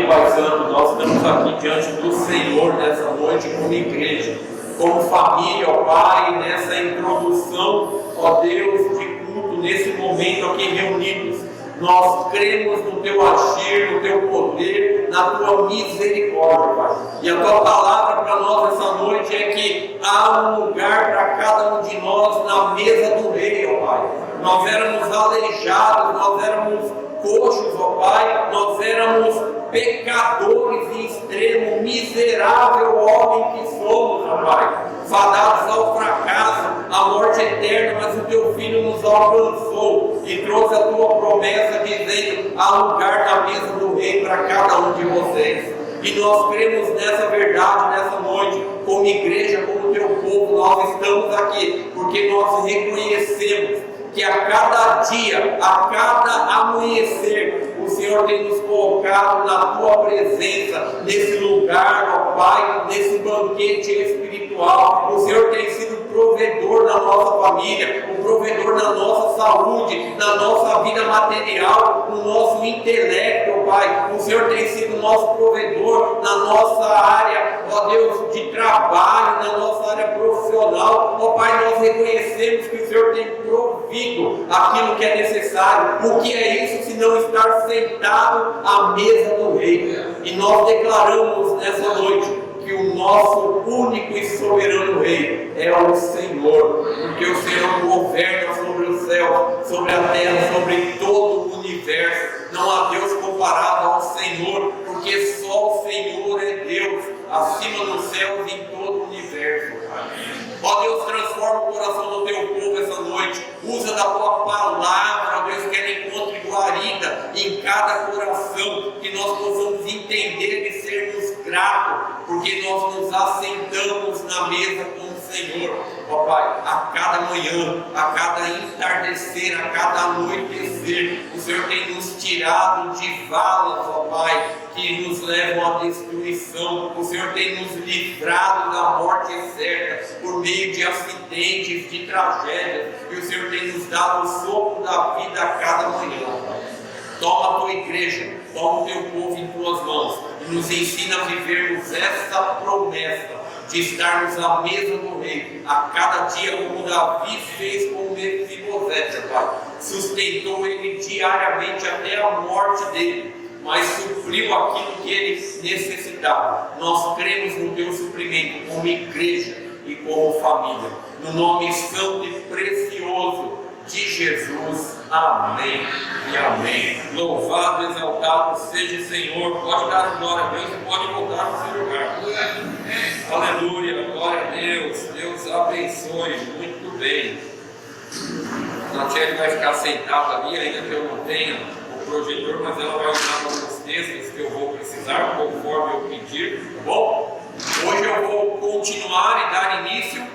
Amém, Pai Santo. Nós estamos aqui diante do Senhor nessa noite como igreja, como família, ó Pai, nessa introdução, ó Deus, de culto, nesse momento aqui reunidos. Nós cremos no Teu agir, no Teu poder, na Tua misericórdia, Pai. E a Tua palavra para nós essa noite é que há um lugar para cada um de nós na mesa do Rei, ó Pai. Nós éramos aleijados, nós éramos coxos, ó Pai, nós éramos pecadores em extremo, miserável homem que somos, ó Pai, fadados ao fracasso, à morte eterna, mas o Teu Filho nos alcançou e trouxe a Tua promessa dizendo: há lugar na mesa do Rei para cada um de vocês. E nós cremos nessa verdade nessa noite, como igreja, como Teu povo. Nós estamos aqui porque nós reconhecemos que a cada dia, a cada amanhecer, o Senhor tem nos colocado na Tua presença, nesse lugar, ó Pai, nesse banquete espiritual. O Senhor tem sido provedor na nossa família, o provedor na nossa saúde, na nossa vida material, no nosso intelecto, ó Pai. O Senhor tem sido nosso provedor na nossa área, ó Deus, de trabalho, na nossa área profissional. Ó Pai, nós reconhecemos que o Senhor tem provido aquilo que é necessário. O que é isso se não estar sentado à mesa do Rei? E nós declaramos nessa noite que o nosso único e soberano Rei é o Senhor, porque o Senhor governa sobre o céu, sobre a terra, sobre todo o universo. Não há Deus comparado ao Senhor, porque só o Senhor é Deus, acima dos céus e em todo o universo. Ó Deus, transforma o coração do Teu povo essa noite, usa da Tua palavra, ó Deus, que ela encontre guarida em cada coração, que nós possamos entender e sermos gratos, porque nós nos assentamos na mesa com o Senhor, ó Pai, a cada manhã, a cada entardecer, a cada anoitecer. O Senhor tem nos tirado de valas, ó Pai, que nos levam à destruição. O Senhor tem nos livrado da morte certa, por meio de acidentes, de tragédias, e o Senhor tem nos dado o sopro da vida a cada manhã, Pai. Toma a Tua igreja, toma o Teu povo em Tuas mãos e nos ensina a vivermos essa promessa de estarmos à mesa do Rei a cada dia, como Davi fez com Mefibosete, Pai. Sustentou ele diariamente até a morte dele, mas supriu aquilo que ele necessitava. Nós cremos no Teu suprimento como igreja e como família, no nome santo e precioso de Jesus. Amém e amém. Louvado, exaltado seja o Senhor. Pode dar glória a Deus e pode voltar no seu lugar. Aleluia, glória a Deus. Deus abençoe. Muito bem. A Tchelle vai ficar sentada ali, ainda que eu não tenha o projetor, mas ela vai usar alguns textos que eu vou precisar, conforme eu pedir, tá bom? Hoje eu vou continuar e dar início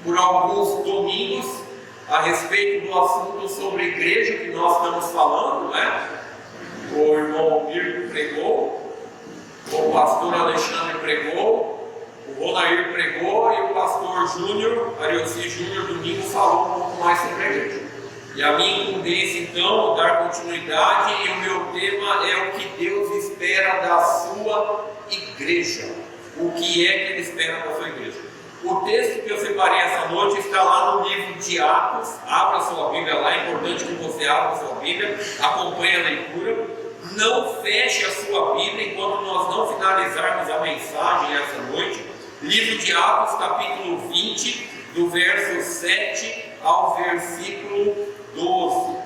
por alguns domingos a respeito do assunto sobre igreja que nós estamos falando, né? O irmão Mirko pregou, o pastor Alexandre pregou, o Ronair pregou e o pastor Júnior, Arioci Júnior, domingo falou um pouco mais sobre a igreja. E a minha incumbência então é dar continuidade, e o meu tema é o que Deus espera da sua igreja. O que é que Ele espera da sua igreja? O texto que eu separei essa noite está lá no livro de Atos. Abra sua Bíblia lá, é importante que você abra sua Bíblia, acompanhe a leitura. Não feche a sua Bíblia enquanto nós não finalizarmos a mensagem essa noite. Livro de Atos, capítulo 20, do verso 7 ao versículo 12.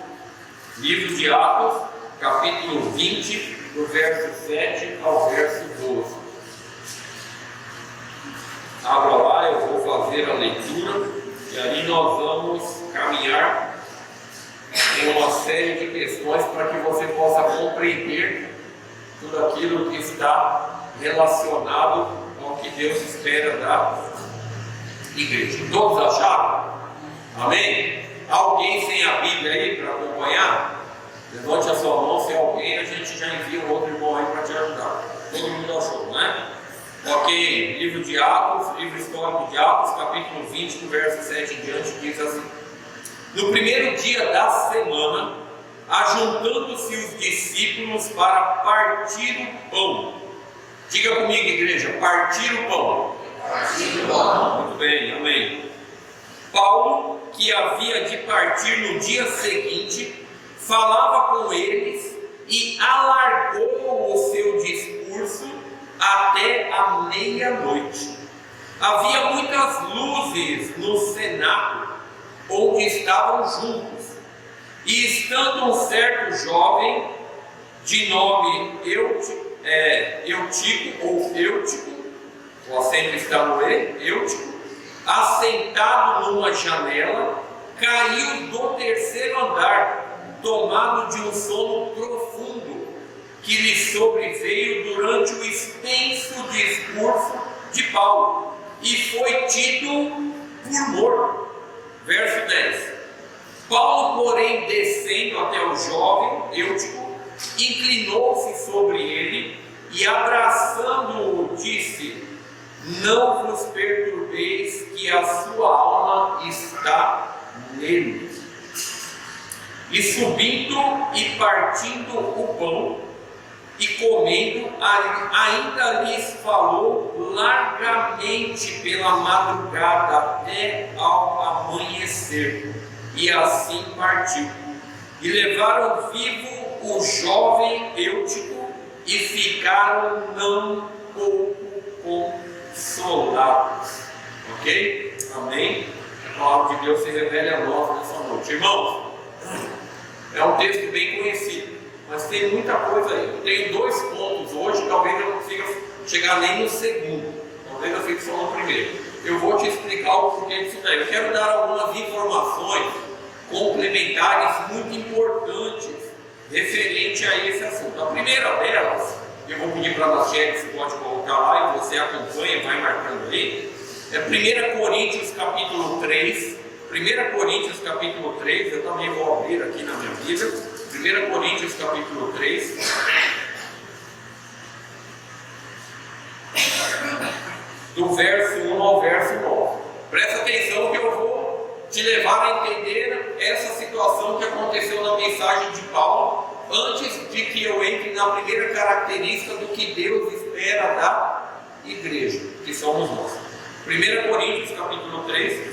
Livro de Atos, capítulo 20, do verso 7 ao verso 12. Abra lá, eu vou fazer a leitura e aí nós vamos caminhar em uma série de questões para que você possa compreender tudo aquilo que está relacionado ao que Deus espera da igreja. Todos acharam? Amém? Alguém sem a Bíblia aí para acompanhar? Levante a sua mão, se alguém, a gente já envia um outro irmão aí para te ajudar. Todo mundo achou, né? Ok, livro de Atos, livro histórico de Atos, capítulo 20, do verso 7 em diante, diz assim: no primeiro dia da semana, ajuntando-se os discípulos para partir o pão. Diga comigo, igreja, partir o pão. Partir o pão. Muito bem, amém. Paulo, que havia de partir no dia seguinte, falava com eles e alargou o seu discurso até a meia-noite. Havia muitas luzes no cenáculo onde estavam juntos, e estando um certo jovem de nome Eutico, o acento está no Eutico, assentado numa janela, caiu do terceiro andar, tomado de um sono profundo que lhe sobreveio durante o extenso discurso de Paulo, e foi tido por morto. Verso 10. Paulo, porém, descendo até o jovem Eutico, inclinou-se sobre ele e, abraçando-o, disse: não vos perturbeis, que a sua alma está nele. E subindo e partindo o pão e comendo, ainda lhes falou largamente pela madrugada até ao amanhecer, e assim partiu. E levaram vivo o jovem Eutico e ficaram não pouco consolados. Ok? Amém? A palavra de Deus se revele a nós nessa noite. Irmãos, é um texto bem conhecido, mas tem muita coisa aí. Eu tenho 2 pontos hoje, talvez eu não consiga chegar nem no segundo, talvez eu fique só no primeiro. Eu vou te explicar o porquê disso daí. Eu quero dar algumas informações complementares muito importantes referente a esse assunto. A primeira delas, eu vou pedir para a Nachelle, você pode colocar lá e você acompanha, vai marcando aí, é 1 Coríntios capítulo 3. 1 Coríntios capítulo 3, eu também vou abrir aqui na minha Bíblia. 1 Coríntios capítulo 3, do verso 1 ao verso 9. Presta atenção que eu vou te levar a entender essa situação que aconteceu na mensagem de Paulo, antes de que eu entre na primeira característica do que Deus espera da igreja, que somos nós. 1 Coríntios capítulo 3,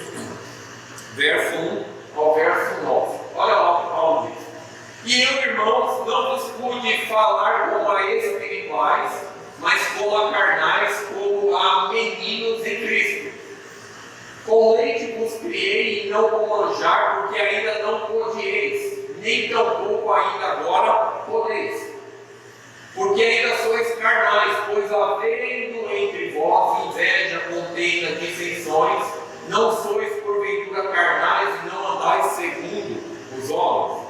verso 1 ao verso 9. Olha lá o que Paulo diz: e eu, irmãos, não vos pude falar como a espirituais, mas como a carnais, como a meninos em Cristo. Com leite vos criei e não com manjar, porque ainda não podieis, nem tampouco ainda agora podeis. Porque ainda sois carnais, pois havendo entre vós inveja, contenda, dissensões, não sois porventura carnais e não andais segundo os homens.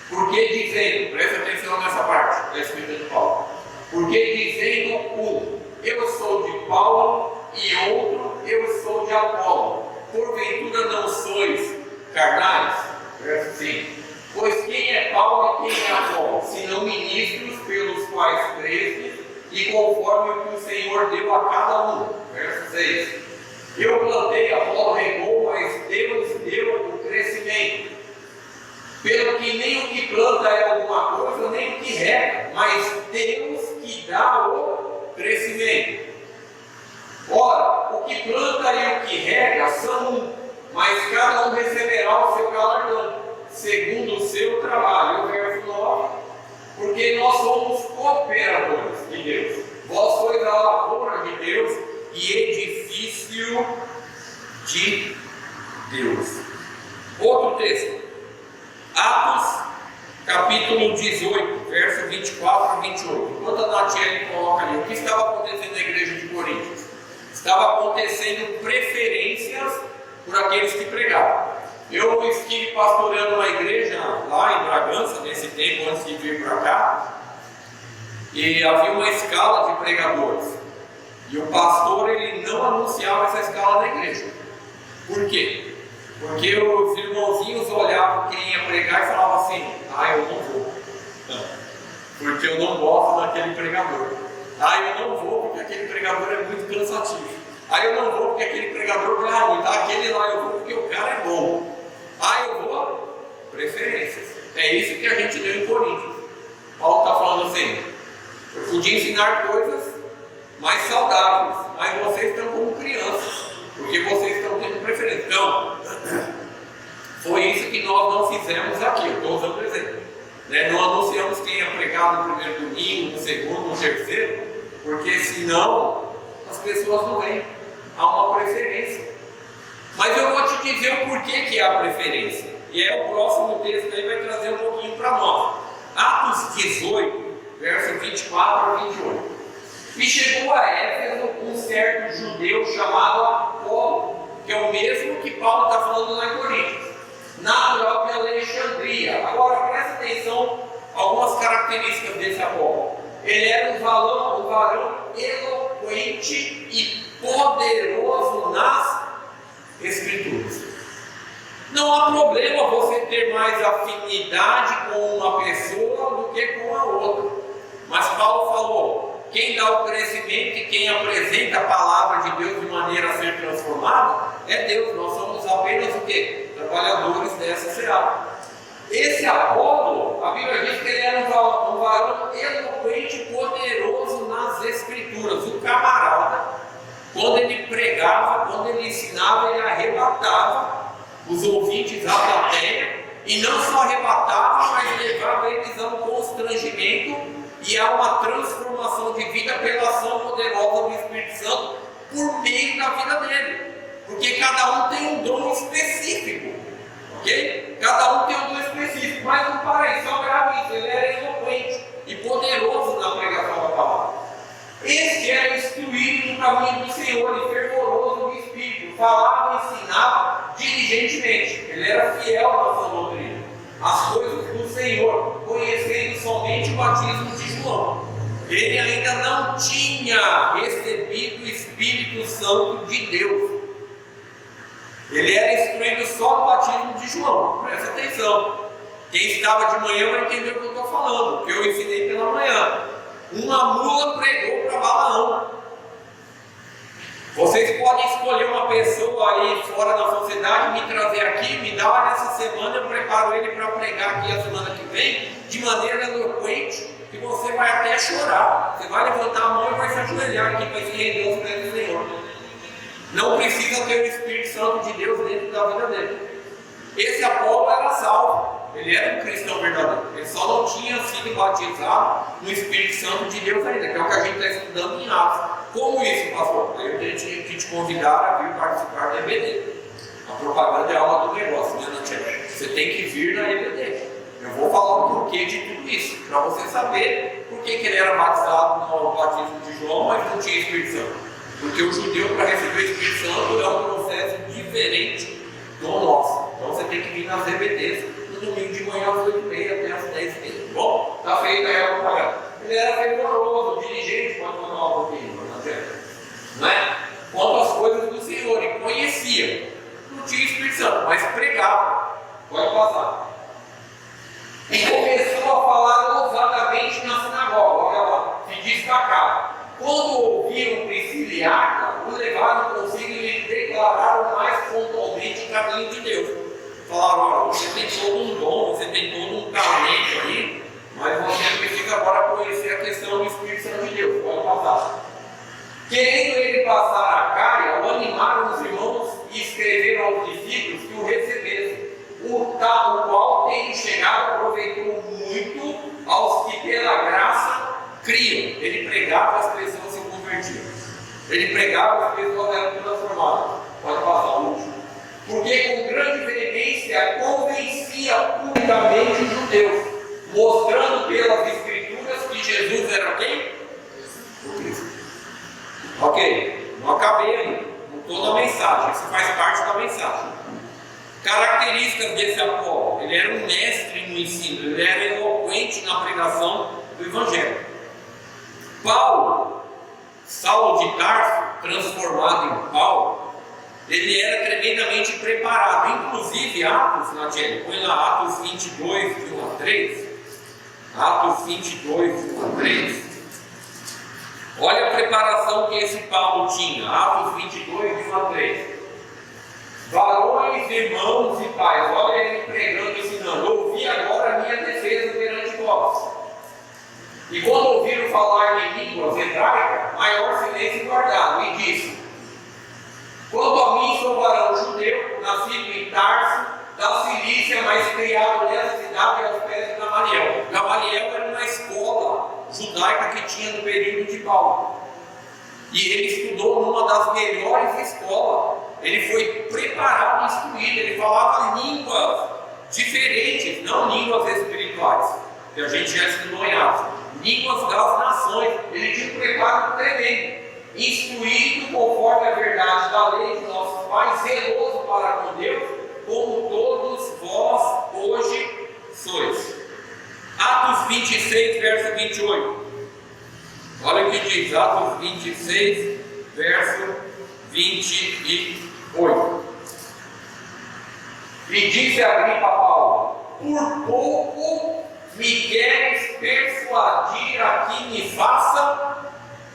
Porque dizendo, presta atenção nessa parte da escrita de Paulo. Porque dizendo um, eu sou de Paulo, e outro, eu sou de Apolo, porventura não sois carnais? Verso 5. Pois quem é Paulo e quem é Apolo, senão ministros pelos quais cresce, e conforme o que o Senhor deu a cada um? Verso 6. Eu plantei, Apolo regou, mas Deus deu o crescimento. Pelo que nem o que planta é alguma coisa, nem o que rega, mas Deus que dá o crescimento. Ora, o que planta e o que rega são um, mas cada um receberá o seu galardão, segundo o seu trabalho. O verso 9. Porque nós somos cooperadores de Deus. Vós sois a lavoura de Deus e edifício de Deus. Outro texto. Atos, capítulo 18, verso 24 a 28. Enquanto a Nachelle coloca ali, o que estava acontecendo na igreja de Coríntios? Estava acontecendo preferências por aqueles que pregavam. Eu estive pastoreando uma igreja lá em Bragança, nesse tempo, antes de vir para cá, e havia uma escala de pregadores. E o pastor, ele não anunciava essa escala na igreja. Por quê? Porque os irmãozinhos olhavam quem ia pregar e falavam assim: eu não vou, porque eu não gosto daquele pregador. Eu não vou porque aquele pregador é muito cansativo. Eu não vou porque aquele pregador prega muito. Aquele lá eu vou porque o cara é bom. Eu vou. Preferências. É É isso que a gente leu em Coríntios. Paulo está falando assim: eu podia ensinar coisas mais saudáveis, mas vocês estão como crianças, porque vocês estão tendo preferência. Então, foi isso que nós não fizemos aqui. Eu estou usando o exemplo. Não anunciamos quem ia pregar no primeiro domingo, no segundo, no terceiro, porque senão as pessoas não vêm. Há uma preferência. Mas eu vou te dizer o porquê que há preferência. E o próximo texto aí vai trazer um pouquinho para nós. Atos 18, verso 24 a 28. E chegou a Éfeso um certo judeu chamado Apolo, que é o mesmo que Paulo está falando lá em Coríntios, natural de Alexandria. Agora presta atenção algumas características desse Apolo. Ele era um varão eloquente e poderoso nas Escrituras. Não há problema você ter mais afinidade com uma pessoa do que com a outra. Mas Paulo falou: quem dá o crescimento e quem apresenta a palavra de Deus de maneira a ser transformada é Deus. Nós somos apenas o quê? Trabalhadores dessa seara. Esse Apolo, a Bíblia diz que ele era um varão eloquente e poderoso nas Escrituras. O camarada, quando ele pregava, quando ele ensinava, ele arrebatava os ouvintes à plateia, e não só arrebatava, mas levava eles a um constrangimento e a uma transformação de vida pela ação poderosa do Espírito Santo por meio da vida dele, porque cada um tem um dom específico, ok? Cada um tem um dom específico, mas não para aí, só grave isso, ele era eloquente e poderoso na pregação da palavra. Este era instruído no caminho do Senhor e fervoroso no Espírito, falava e ensinava diligentemente. Ele era fiel na sua doutrina, as coisas do Senhor, conhecendo somente o batismo de João. Ele ainda não tinha recebido o Espírito Santo de Deus. Ele era instruído só no batismo de João. Presta atenção. Quem estava de manhã vai entender o que eu estou falando, porque eu ensinei pela manhã. Uma mula pregou para Balaão. Vocês podem escolher uma pessoa aí fora da sociedade, me trazer aqui, me dar nessa semana, eu preparo ele para pregar aqui a semana que vem, de maneira eloquente, que você vai até chorar. Você vai levantar a mão e vai se ajoelhar aqui, vai se render aos pés do Senhor. Não precisa ter o Espírito Santo de Deus dentro da vida dele. Esse Apolo era salvo. Ele era um cristão verdadeiro, ele só não tinha sido batizado no Espírito Santo de Deus ainda, que é o que a gente está estudando em Atos. Como isso, pastor? Eu tenho que te convidar a vir participar da EBD. A propaganda é alma do negócio, né, Nantia? Você tem que vir na EBD. Eu vou falar o porquê de tudo isso, para você saber por que ele era batizado no batismo de João, mas não tinha Espírito Santo. Porque o judeu, para receber o Espírito Santo, é um processo diferente do nosso. Então você tem que vir nas EBDs. Domingo de manhã às 8h30 até às 10h30. Bom, está feita aí a propaganda. Ele era fervoroso, diligente, pode mandar um pouquinho, não é? Quanto às coisas do Senhor, e conhecia. Não tinha Espírito Santo, mas pregava. Pode passar. E começou a falar ousadamente na sinagoga, olha lá, se destacava. Quando ouviram Priscila e Áquila, o levaram consigo e lhe declararam mais pontualmente o caminho de Deus. Falaram: olha, você tem todo um dom, você tem todo um talento aí, mas você precisa agora conhecer a questão do Espírito Santo de Deus. Pode passar. Querendo ele passar a Caia, o animaram os irmãos e escreveram aos discípulos que o recebessem. O qual, tendo chegado, aproveitou muito aos que pela graça criam. Ele pregava, as pessoas se convertiam. Ele pregava, as pessoas eram transformadas. Pode passar o último. Porque com grande veemência convencia publicamente os judeus, mostrando pelas Escrituras que Jesus era quem? O Cristo. Ok, não acabei ainda, não estou na mensagem, isso faz parte da mensagem. Características desse Apolo: ele era um mestre no ensino, ele era eloquente na pregação do Evangelho. Saulo de Tarso, transformado em Paulo, ele era tremendamente preparado. Inclusive, Atos, Natiele, põe lá Atos 22, de 1 a 3. Atos 22, de 1 a 3. Olha a preparação que esse Paulo tinha. Atos 22, de 1 a 3. Varões, irmãos e pais, olha ele pregando, ensinando. Ouvi agora a minha hebraica, maior silêncio guardado, e disse: quanto a mim, sou varão judeu, nascido em Tarso, da Cilícia, mas criado nessa cidade aos pés de Gamaliel. Gamaliel era uma escola judaica que tinha no período de Paulo. E ele estudou numa das melhores escolas. Ele foi preparado e instruído. Ele falava línguas diferentes, não línguas espirituais, que a gente já estudou em Atos. Línguas das nações. Ele tinha um preparo tremendo. Instruído conforme a verdade da lei de nossos pais, zeloso para com Deus, como todos vós hoje sois. Atos 26, verso 28. Olha o que diz, Atos 26, verso 28. E disse Agripa a Paulo: por pouco me queres persuadir a que me faça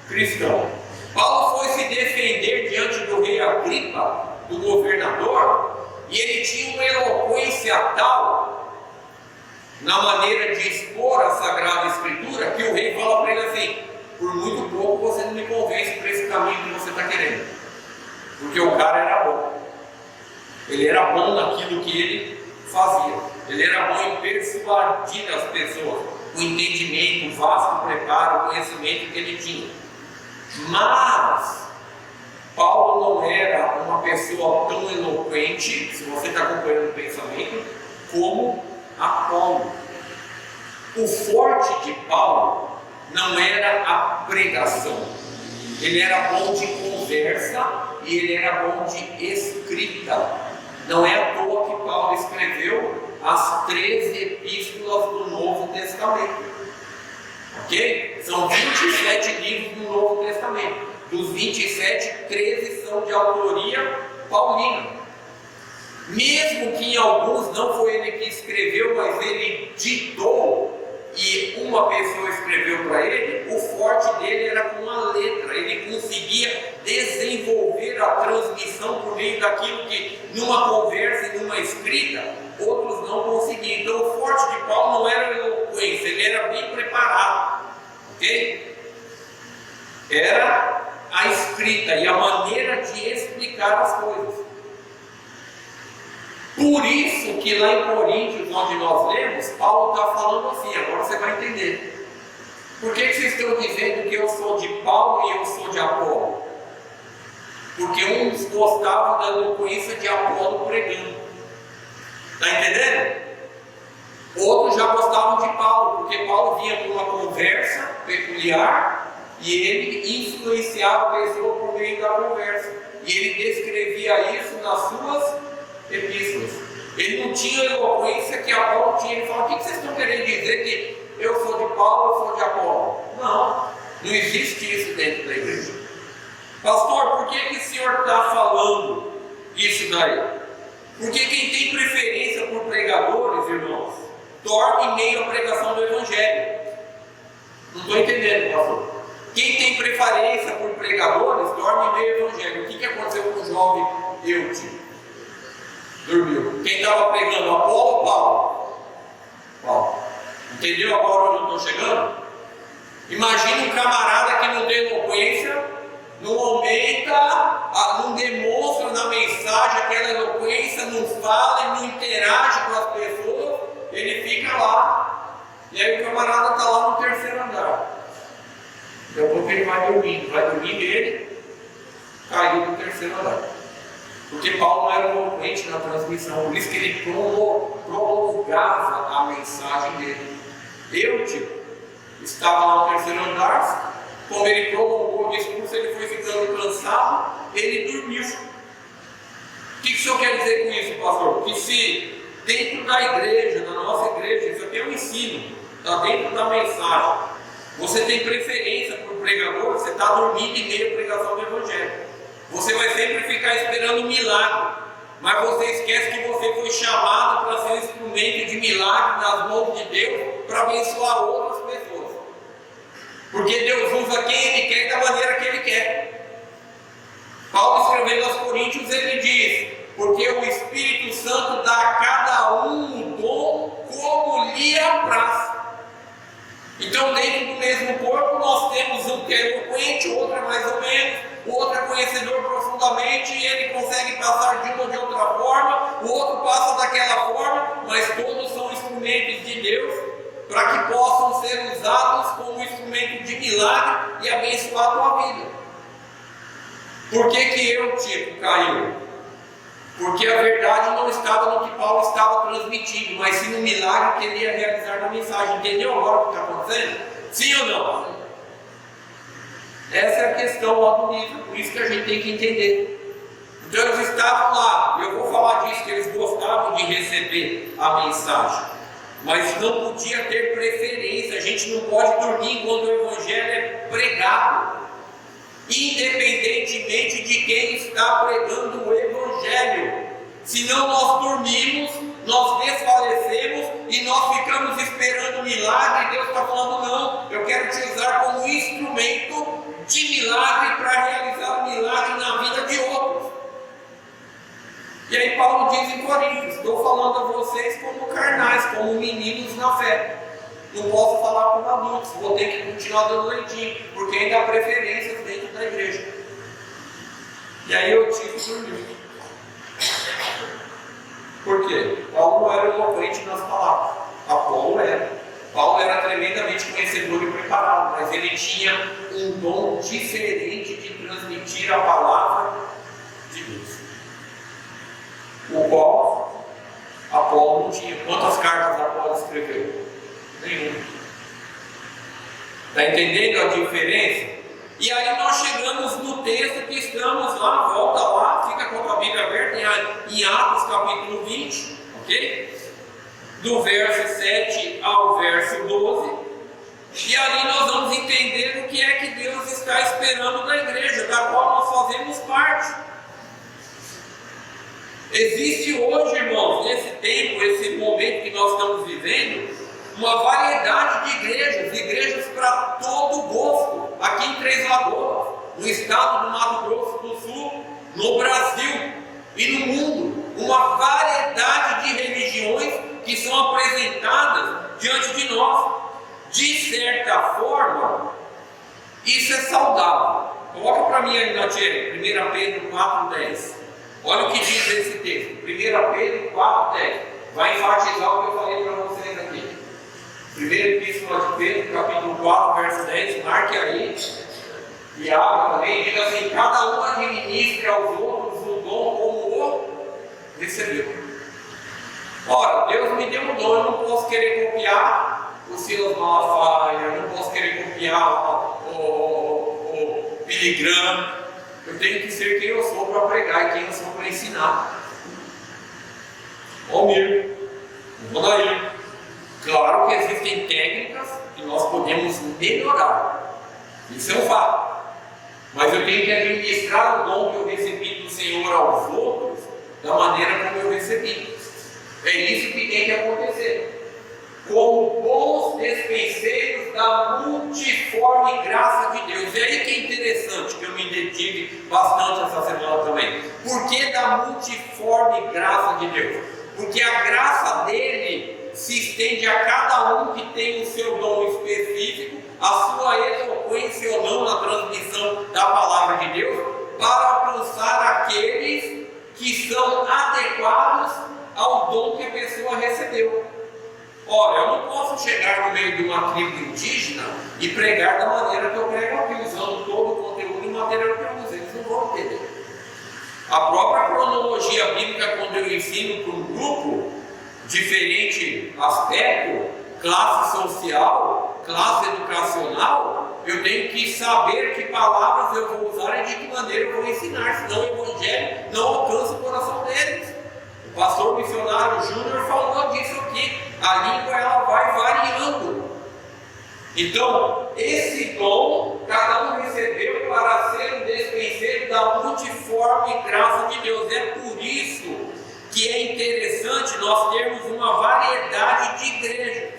cristão. Paulo foi se defender diante do rei Agripa, do governador, e ele tinha uma eloquência tal na maneira de expor a Sagrada Escritura, que o rei fala para ele assim: por muito pouco você não me convence para esse caminho que você está querendo. Porque o cara era bom. Ele era bom naquilo que ele fazia. Ele era bom em persuadir as pessoas. O entendimento, o vasto preparo, o conhecimento que ele tinha. Mas Paulo não era uma pessoa tão eloquente, se você está acompanhando o pensamento, como Apolo. O forte de Paulo não era a pregação. Ele era bom de conversa e ele era bom de escrita. Não é à toa que Paulo escreveu as 13 epístolas do Novo Testamento. Ok? São 27 livros do Novo Testamento. Dos 27, 13 são de autoria paulina. Mesmo que em alguns não foi ele que escreveu, mas ele ditou e uma pessoa escreveu para ele, o forte dele era com a letra. Ele conseguia desenvolver a transmissão por meio daquilo que numa conversa e numa escrita outros não conseguiam. Então o forte de Paulo não era a eloquência, ele era bem preparado, ok? Era a escrita e a maneira de explicar as coisas. Por isso que lá em Coríntios, onde nós lemos, Paulo está falando assim, agora você vai entender. Por que vocês estão dizendo que eu sou de Paulo e eu sou de Apolo? Porque uns gostavam da eloquência de Apolo pregando. Está entendendo? Outros já gostavam de Paulo, porque Paulo vinha com uma conversa peculiar e ele influenciava a pessoa por meio da conversa. E ele descrevia isso nas suas epístolas. Ele não tinha a eloquência que Apolo tinha. Ele falava: o que vocês estão querendo dizer que eu sou de Paulo, eu sou de Apolo? Não existe isso dentro da igreja. Pastor, por que o senhor está falando isso daí? Porque quem tem preferência por pregadores, irmãos, dorme em meio à pregação do Evangelho. Não estou entendendo, pastor. Quem tem preferência por pregadores, dorme em meio ao Evangelho. O que aconteceu com o jovem Eutico? Dormiu. Quem estava pregando, Apolo ou Paulo? Paulo. Entendeu agora onde eu estou chegando? Imagina um camarada que não tem eloquência, não aumenta, não demonstra na mensagem aquela eloquência, não fala, não interage com as pessoas, ele fica lá. E aí o camarada está lá no terceiro andar. Daqui a pouco ele vai dormir nele, caiu no terceiro andar. Porque Paulo não era eloquente na transmissão, por isso que ele prolongava a mensagem dele. Eutico estava lá no terceiro andar, como ele prolongou o discurso, ele foi ficando cansado, ele dormiu. O que o senhor quer dizer com isso, pastor? Que se dentro da igreja, da nossa igreja, isso aqui é um ensino, está dentro da mensagem, você tem preferência por pregador, você está dormindo em meio à pregação do Evangelho. Você vai sempre ficar esperando um milagre, mas você esquece que você foi chamado para ser um instrumento de milagre nas mãos de Deus para abençoar outras pessoas. Porque Deus usa quem Ele quer da maneira que Ele quer. Paulo escrevendo aos Coríntios, ele diz: porque o Espírito Santo dá a cada um um dom como lhe apraz. Então Então, dentro do mesmo corpo, nós temos um que é eloquente, outro é mais ou menos, o outro é conhecedor profundamente e ele consegue passar de uma ou de outra forma, o outro passa daquela forma, mas todos são instrumentos de Deus para que possam ser usados como instrumento de milagre e abençoar a tua vida. Por que eu, Tico, caiu? Porque a verdade não estava no que Paulo estava transmitindo, mas sim no milagre que ele ia realizar na mensagem. Entendeu agora o que está acontecendo? Sim ou não? Essa é a questão lá do livro, por isso que a gente tem que entender. Então eles estavam lá, eu vou falar disso, que eles gostavam de receber a mensagem, mas não podia ter preferência. A gente não pode dormir enquanto o Evangelho é pregado, independentemente de quem está pregando o Evangelho. Senão nós dormimos, nós desfalecemos e nós ficamos esperando o milagre, e Deus está falando: não, eu quero te usar como instrumento de milagre para realizar o milagre na vida de outros. E aí Paulo diz em Coríntios: estou falando a vocês como carnais, como meninos na fé. Não posso falar como adultos, vou ter que continuar dando leitinho, porque ainda há preferências dentro da igreja. E aí eu tive que dormir. Por quê? Paulo não era eloquente nas palavras. Apolo era. Paulo era tremendamente conhecedor e preparado, mas ele tinha um dom diferente de transmitir a palavra de Deus, o qual Apolo não tinha. Quantas cartas Apolo escreveu? Nenhuma. Está entendendo a diferença? E aí nós chegamos no texto que estamos lá, volta lá, fica com a Bíblia aberta em Atos capítulo 20, ok? Do verso 7 ao verso 12. E ali nós vamos entender o que é que Deus está esperando da igreja, da qual nós fazemos parte. Existe hoje, irmãos, nesse tempo, esse momento que nós estamos vivendo, uma variedade de igrejas para todo gosto, aqui em Três Lagoas, no estado do Mato Grosso do Sul, no Brasil e no mundo, uma variedade de religiões que são apresentadas diante de nós. De certa forma, isso é saudável. Coloca para mim aí na tia, 1 Pedro 4,10. Olha o que diz esse texto, 1 Pedro 4,10. Vai enfatizar o que eu falei para vocês aqui. Primeira Epístola de Pedro, capítulo 4, verso 10, marque aí, e abra também, diga assim: cada um administre aos outros o dom como o recebeu. Ora, Deus me deu um dom, eu não posso querer copiar o Silas Malafaia, eu não posso querer copiar o Billy Graham, eu tenho que ser quem eu sou para pregar e quem eu sou para ensinar. Ó Mir, vou daí. Claro que existem técnicas que nós podemos melhorar, isso é um fato, mas eu tenho que administrar o dom que eu recebi do Senhor aos outros da maneira como eu recebi. É isso que tem que acontecer, como bons despenseiros da multiforme graça de Deus. E aí que é interessante, que eu me detive bastante essa semana também. Por que da multiforme graça de Deus? Porque a graça dele se estende a cada um que tem o seu dom específico, a sua eloquência ou não na transmissão da palavra de Deus, para alcançar aqueles que são adequados ao dom que a pessoa recebeu. Ora, eu não posso chegar no meio de uma tribo indígena e pregar da maneira que eu prego aqui, usando todo o conteúdo e material que eu uso. Eles não vão entender. A própria cronologia bíblica, quando eu ensino para um grupo, diferente aspecto, classe social, classe educacional, eu tenho que saber que palavras eu vou usar e de que maneira eu vou ensinar, senão o Evangelho não alcança o coração deles. O pastor missionário Júnior falou disso aqui, a língua ela vai variando. Então, esse dom, cada um recebeu para ser um despenseiro da multiforme graça de Deus. É por isso que é interessante nós termos uma variedade de igrejas.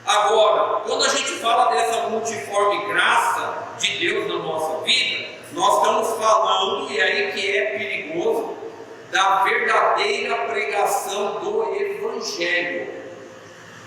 Agora, quando a gente fala dessa multiforme graça de Deus na nossa vida, nós estamos falando, e aí que é perigoso, da verdadeira pregação do Evangelho.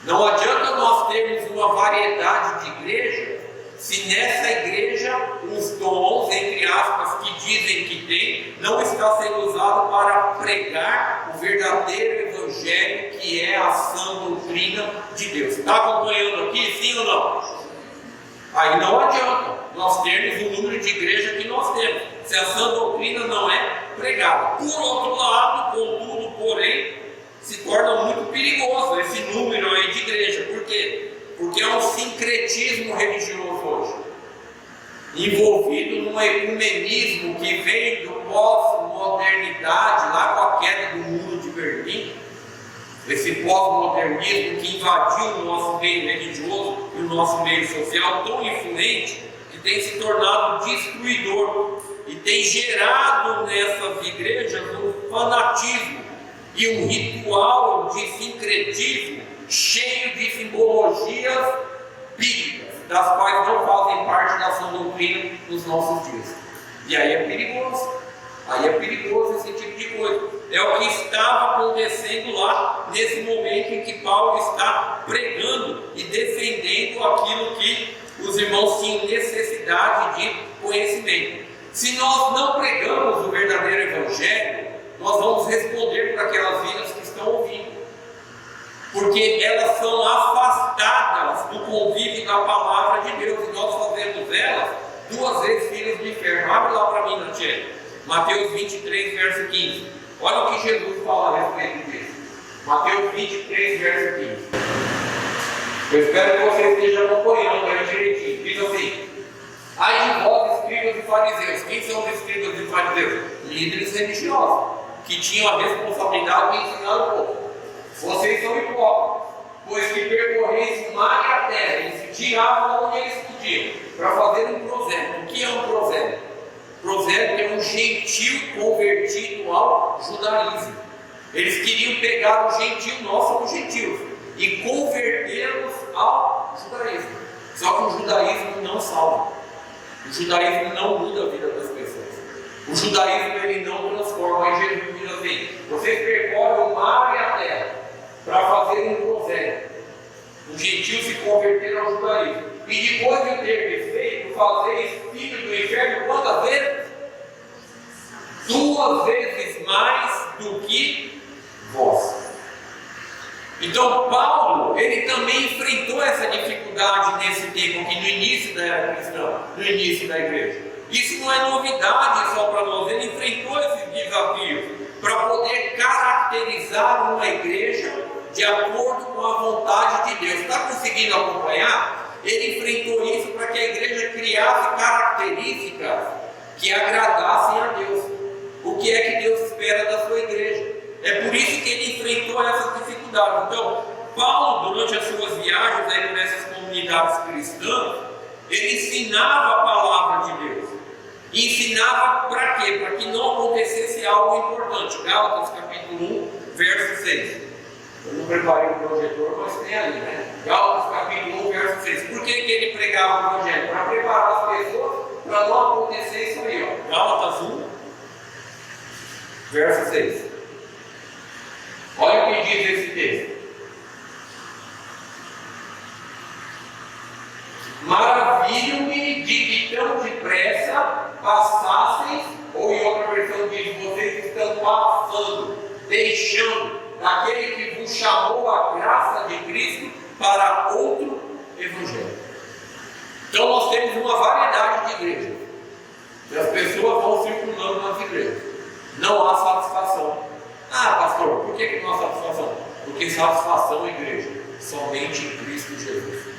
Não adianta nós termos uma variedade de igreja, se nessa igreja os dons, entre aspas, que dizem que tem, não está sendo usado para pregar o verdadeiro evangelho, que é a sã doutrina de Deus. Está acompanhando aqui, sim ou não? Aí não adianta nós termos o número de igreja que nós temos, se a sã doutrina não é pregada. Por outro lado, contudo, porém, se torna muito perigoso esse número aí de igreja. Por quê? Porque é um sincretismo religioso hoje, envolvido num ecumenismo que vem do pós-modernidade, lá com a queda do muro de Berlim. Esse pós-modernismo que invadiu o nosso meio religioso e o nosso meio social, tão influente, que tem se tornado destruidor e tem gerado nessas igrejas um fanatismo e um ritual de sincretismo cheio de simbologias bíblicas, das quais não fazem parte da sã doutrina nos nossos dias. E aí é perigoso. Aí é perigoso esse tipo de coisa. É o que estava acontecendo lá, nesse momento em que Paulo está pregando e defendendo aquilo que os irmãos tinham necessidade de conhecimento. Se nós não pregamos o verdadeiro evangelho, nós vamos responder por aquelas vidas que estão ouvindo, porque elas são afastadas do convívio da palavra de Deus, e nós fazemos elas duas vezes filhas do inferno. Abre lá para mim, Natiele, Mateus 23, verso 15. Olha o que Jesus fala a respeito disso. Mateus 23, verso 15. Eu espero que você esteja acompanhando aí direitinho. Diz assim: ai de vós, escribas e fariseus. Quem são os escribas e fariseus? Líderes religiosos, que tinham a responsabilidade de ensinar o povo. Vocês são hipócritas, pois que percorreis o mar e a terra, e se tiravam onde eles podiam, para fazer um prosélito. O que é um prosélito? Prosélito é um gentil convertido ao judaísmo. Eles queriam pegar o gentil, nós somos gentios, e convertê-los ao judaísmo. Só que o judaísmo não salva. O judaísmo não muda a vida das pessoas. O judaísmo ele não transforma. Aí Jesus diz assim: vocês percorrem o mar e a terra para fazer um prosélito. O gentil se converter ao judaísmo. E depois de ter feito, fazeis filhos do inferno quantas vezes? 2 vezes mais do que vós. Então Paulo, ele também enfrentou essa dificuldade nesse tempo aqui, no início da era cristã, no início da igreja. Isso não é novidade só para nós, ele enfrentou esses desafios para poder caracterizar uma igreja de acordo com a vontade de Deus. Está conseguindo acompanhar? Ele enfrentou isso para que a igreja criasse características que agradassem a Deus. O que é que Deus espera da sua igreja? É por isso que ele enfrentou essas dificuldades. Então, Paulo, durante as suas viagens aí por essas comunidades cristãs, ele ensinava a palavra de Deus. E ensinava para quê? Para que não acontecesse algo importante. Gálatas capítulo 1, verso 6. Eu não preparei o projetor, mas tem ali, né? Gálatas capítulo 1, verso 6. Por que ele pregava o evangelho? Para preparar as pessoas para não acontecer isso aí, ó. Gálatas 1, verso 6. Olha o que diz esse texto. Maravilho-me de que tão depressa passassem, ou em outra versão diz, vocês estão passando, deixando daquele que vos chamou a graça de Cristo para outro evangelho. Então nós temos uma variedade de igrejas, e as pessoas vão circulando nas igrejas. Não há satisfação. Ah, pastor, por que não há satisfação? Porque satisfação é igreja, somente em Cristo Jesus.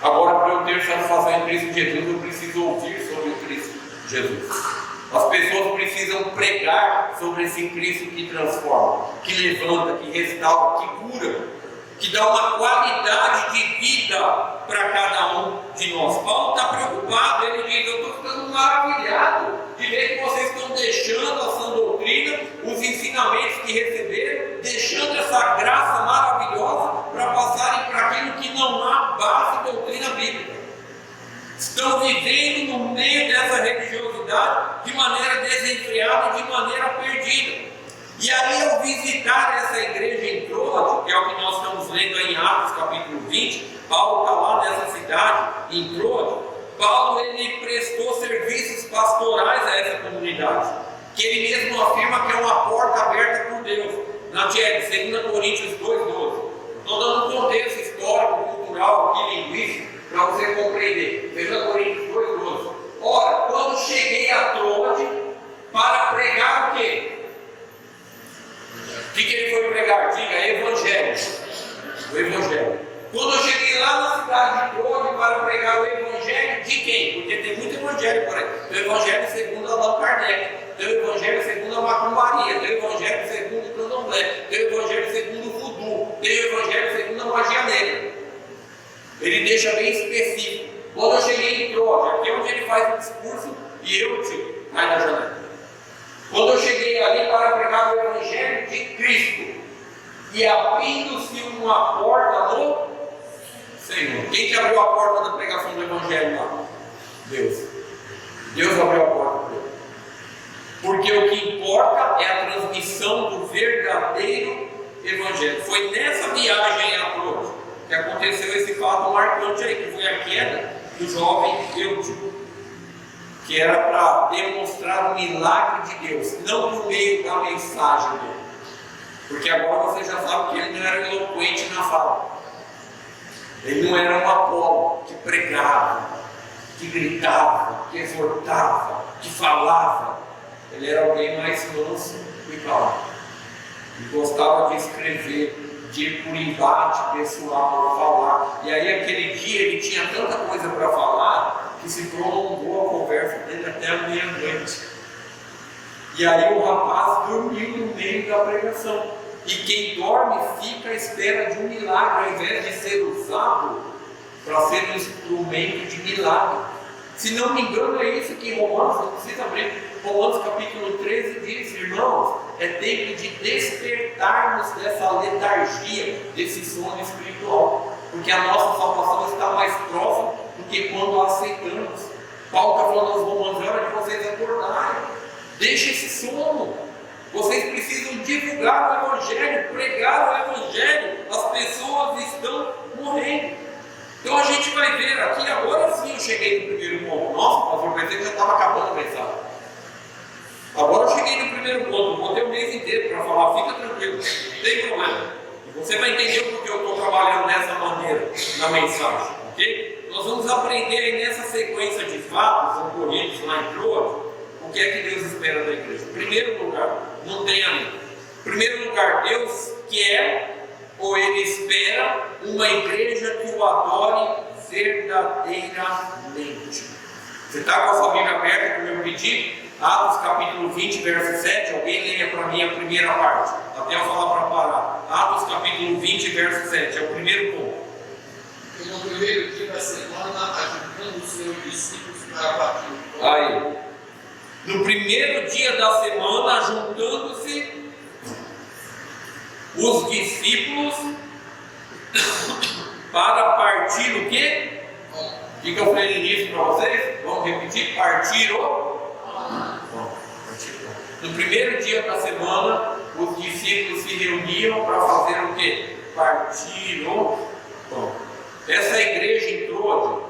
Agora, para eu ter satisfação em Cristo Jesus, eu preciso ouvir sobre o Cristo Jesus. As pessoas precisam pregar sobre esse Cristo que transforma, que levanta, que restaura, que cura, que dá uma qualidade de vida para cada um de nós. Paulo está preocupado, ele diz: eu estou ficando maravilhado de ver que vocês estão deixando a sã doutrina, os ensinamentos que receberam, deixando essa graça maravilhosa para passarem para aquilo que não há base doutrina bíblica. Estão vivendo no meio dessa religiosidade de maneira desenfreada, de maneira perdida. E aí, ao visitar essa igreja em Troade, que é o que nós estamos estamos lendo aí em Atos capítulo 20, Paulo está lá nessa cidade, em Troade. Paulo ele prestou serviços pastorais a essa comunidade, que ele mesmo afirma que é uma porta aberta por Deus. Na TR, 2 Coríntios 2,12. Estou dando um contexto histórico, cultural, aqui, linguístico, para você compreender. 2 Coríntios 2,12. Ora, quando cheguei a Troade para pregar o quê? O que ele foi pregar? Diga, Evangelho. O Evangelho. Quando eu cheguei lá na cidade de Troade para pregar o Evangelho de quem? Porque tem muito Evangelho por aí. Tem o Evangelho segundo Allan Kardec, tem o Evangelho segundo a macumbaria, tem o Evangelho segundo o candomblé, tem o Evangelho segundo o voodoo, tem o Evangelho segundo a magia negra. Ele deixa bem específico. Quando eu cheguei em Troade, aqui é onde ele faz o discurso e eu tiro, vai na janela. Quando eu cheguei ali para pregar o Evangelho de Cristo, e abrindo-se uma porta no Senhor. Quem que abriu a porta da pregação do Evangelho lá? Deus. Deus abriu a porta para ele. Porque o que importa é a transmissão do verdadeiro Evangelho. Foi nessa viagem a Troade que aconteceu esse fato marcante aí, que foi a queda do jovem Eutico, que era para demonstrar o milagre de Deus, não por meio da mensagem dele. Porque agora você já sabe que ele não era eloquente na fala. Ele não era um Apolo que pregava, que gritava, que exortava, que falava. Ele era alguém mais manso e calmo. Ele gostava de escrever, de ir por embate pessoal, falar. E aí aquele dia ele tinha tanta coisa para falar que se prolongou a conversa dele até a meia-noite. E aí o rapaz dormiu no meio da pregação. E quem dorme fica à espera de um milagre, ao invés de ser usado para ser um instrumento de milagre. Se não me engano, é isso que Romanos, não precisa abrir, Romanos capítulo 13 diz: irmãos, é tempo de despertarmos dessa letargia, desse sono espiritual, porque a nossa salvação está mais próxima do que quando a aceitamos. Paulo está falando aos Romanos: é hora de vocês acordarem, deixe esse sono. Vocês precisam divulgar o Evangelho, pregar o Evangelho. As pessoas estão morrendo. Então a gente vai ver aqui, agora sim eu cheguei no primeiro ponto. Nossa, pastor, vai dizer que já estava acabando a mensagem. Agora eu cheguei no primeiro ponto, vou ter o mês inteiro para falar, fica tranquilo, não tem problema. E você vai entender o porquê eu estou trabalhando dessa maneira na mensagem, ok? Nós vamos aprender aí nessa sequência de fatos ocorridos lá em Troade, o que é que Deus espera da igreja. Em primeiro lugar, não tenha medo. Em primeiro lugar, Deus quer ou Ele espera uma igreja que o adore verdadeiramente. Você está com a sua Bíblia aberta, como eu pedi? Atos capítulo 20, verso 7. Alguém leia para mim a primeira parte, até eu falar para parar. Atos capítulo 20, verso 7, é o primeiro ponto. E no primeiro dia da semana, ajuntando os seus discípulos para partir o pão. Aí, no primeiro dia da semana, juntando-se os discípulos para partir o quê? O que eu falei no início para vocês? Vamos repetir? Partir o pão. No primeiro dia da semana, os discípulos se reuniam para fazer o quê? Partir o pão. Essa igreja em Troade,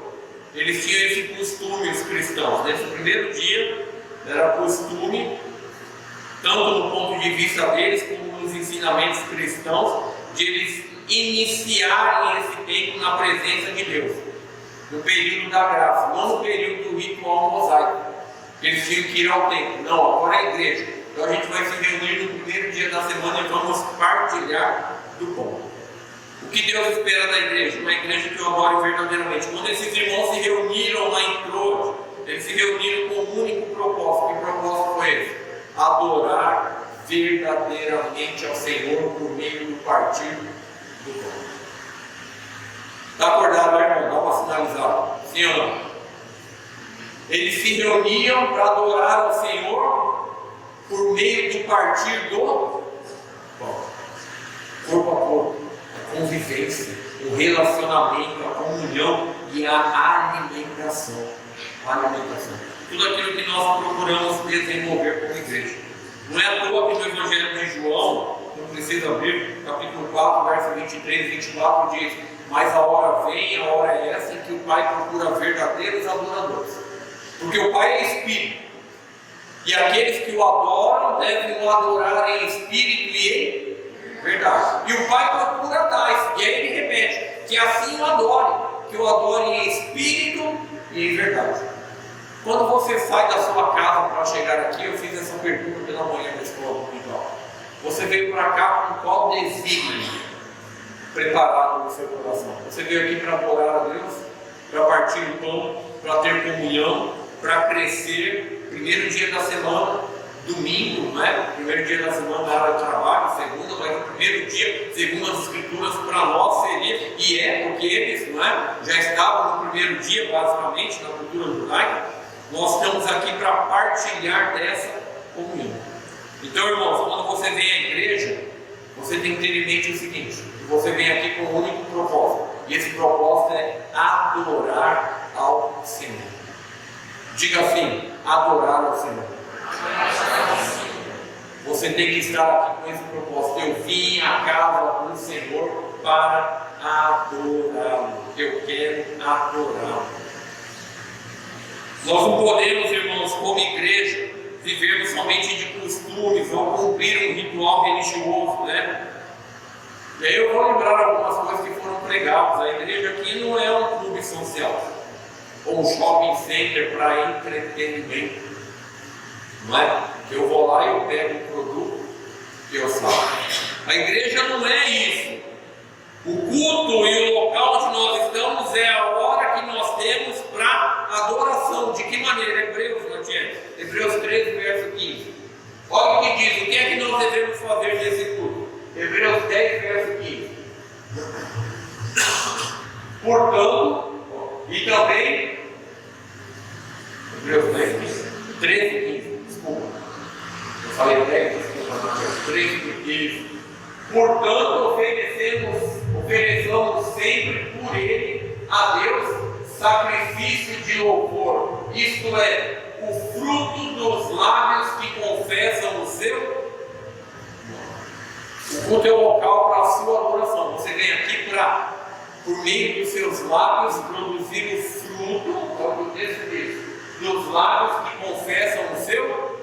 eles tinham esse costume, os cristãos. Nesse primeiro dia, era costume, tanto no ponto de vista deles, como nos ensinamentos cristãos, de eles iniciarem esse tempo na presença de Deus, no período da graça, não no período do ritual mosaico. Eles tinham que ir ao templo. Não, agora é a igreja. Então a gente vai se reunir no primeiro dia da semana e vamos partilhar do pão. O que Deus espera da igreja? Uma igreja que o adore verdadeiramente. Quando esses irmãos se reuniram lá em Troade, eles se reuniram com um único propósito. Que propósito foi esse? Adorar verdadeiramente ao Senhor por meio do partir do pão. Está acordado, irmão? Dá uma sinalizada. Sim ou não? Eles se reuniam para adorar ao Senhor por meio do partir do pão. Corpo a corpo, a convivência, o relacionamento, a comunhão e a alimentação. Tudo aquilo que nós procuramos desenvolver como igreja. Não é à toa que no Evangelho de João, não precisa abrir, capítulo 4, verso 23 e 24 diz: mas a hora vem, a hora é essa em que o Pai procura verdadeiros adoradores, porque o Pai é Espírito, e aqueles que o adoram devem o adorar em espírito e em verdade. E o Pai procura tais, e aí ele repete, que assim o adore, que o adore em espírito e em verdade. Quando você sai da sua casa para chegar aqui, eu fiz essa pergunta pela manhã na escola dominical. Você veio para cá com qual desígnio preparado no seu coração? Você veio aqui para adorar a Deus, para partir o pão, para ter comunhão, para crescer. Primeiro dia da semana, domingo, não é? Primeiro dia da semana era trabalho, segunda, mas o primeiro dia, segundo as Escrituras, para nós seria, e é, porque eles, não é? Já estavam no primeiro dia, basicamente, na cultura judaica. Nós estamos aqui para partilhar dessa comunhão. Então, irmãos, quando você vem à igreja, você tem que ter em mente o seguinte: que você vem aqui com um único propósito, e esse propósito é adorar ao Senhor. Diga assim: adorar ao Senhor. Você tem que estar aqui com esse propósito. Eu vim à casa do Senhor para adorá-lo. Eu quero adorá-lo. Nós não podemos, irmãos, como igreja, vivermos somente de costumes ou cumprir um ritual religioso, né? E aí eu vou lembrar algumas coisas que foram pregadas. A igreja aqui não é um clube social ou um shopping center para entretenimento, não é? Que eu vou lá e eu pego um produto que eu saio. A igreja não é isso. O culto e o local onde nós estamos é a hora que nós temos para adoração. De que maneira? Hebreus, Matias? Hebreus 13, verso 15. Olha o que diz: o que é que nós devemos fazer nesse culto? Hebreus 10, verso 15. Portanto, e também Hebreus 10, 15, 13, 15, desculpa, eu falei 10, desculpa, 13, 15. Portanto, ofereçamos sempre por ele a Deus sacrifício de louvor, isto é, o fruto dos lábios que confessam o seu nome. O culto é o local para a sua adoração. Você vem aqui para, por meio dos seus lábios, produzir o fruto, é o que o texto diz, dos lábios que confessam o seu nome.